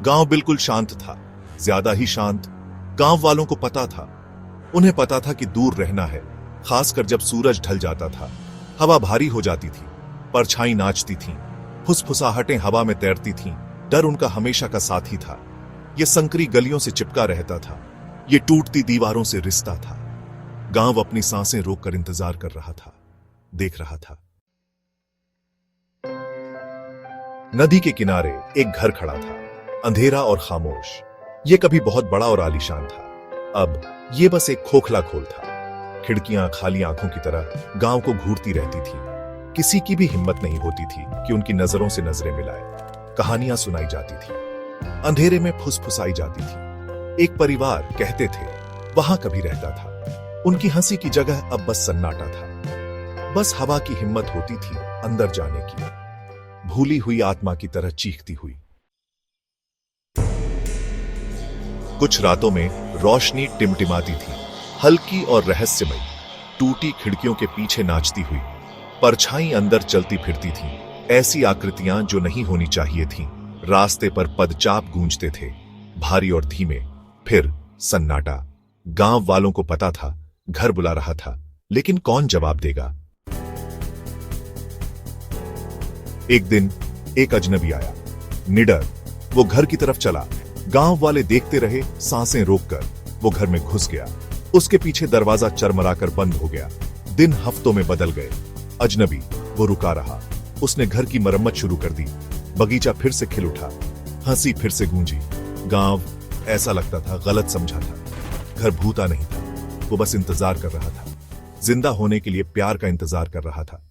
गांव बिल्कुल शांत था, ज्यादा ही शांत। गांव वालों को पता था, उन्हें पता था कि दूर रहना है, खासकर जब सूरज ढल जाता था। हवा भारी हो जाती थी, परछाई नाचती थीं, फुसफुसाहटें हवा में तैरती थीं। डर उनका हमेशा का साथी था। ये संकरी गलियों से चिपका रहता था, ये टूटती दीवारों से रिश्ता था। गांव अपनी सांसें रोककर इंतजार कर रहा था, देख रहा था। नदी के किनारे एक घर खड़ा था, अंधेरा और खामोश। यह कभी बहुत बड़ा और आलीशान था, अब यह बस एक खोखला खोल था। खिड़कियां खाली आंखों की तरह गांव को घूरती रहती थी। किसी की भी हिम्मत नहीं होती थी कि उनकी नजरों से नजरें मिलाए। कहानियां सुनाई जाती थी, अंधेरे में फुसफुसाई जाती थी। एक परिवार कहते थे वहां कभी रहता था। उनकी हंसी की जगह अब बस सन्नाटा था। बस हवा की हिम्मत होती थी अंदर जाने की, भूली हुई आत्मा की तरह चीखती हुई। कुछ रातों में रोशनी टिमटिमाती थी, हल्की और रहस्यमयी। टूटी खिड़कियों के पीछे नाचती हुई परछाई अंदर चलती फिरती थीं, ऐसी आकृतियां जो नहीं होनी चाहिए थीं। रास्ते पर पदचाप गूंजते थे, भारी और धीमे। फिर सन्नाटा। गांव वालों को पता था घर बुला रहा था, लेकिन कौन जवाब देगा? एक दिन एक अजनबी आया, निडर। वो घर की तरफ चला। गांव वाले देखते रहे, सांसें रोककर। वो घर में घुस गया। उसके पीछे दरवाजा चरमराकर बंद हो गया। दिन हफ्तों में बदल गए। अजनबी वो रुका रहा। उसने घर की मरम्मत शुरू कर दी। बगीचा फिर से खिल उठा, हंसी फिर से गूंजी। गांव ऐसा लगता था गलत समझा था। घर भूता नहीं था, वो बस इंतजार कर रहा था। जिंदा होने के लिए प्यार का इंतजार कर रहा था।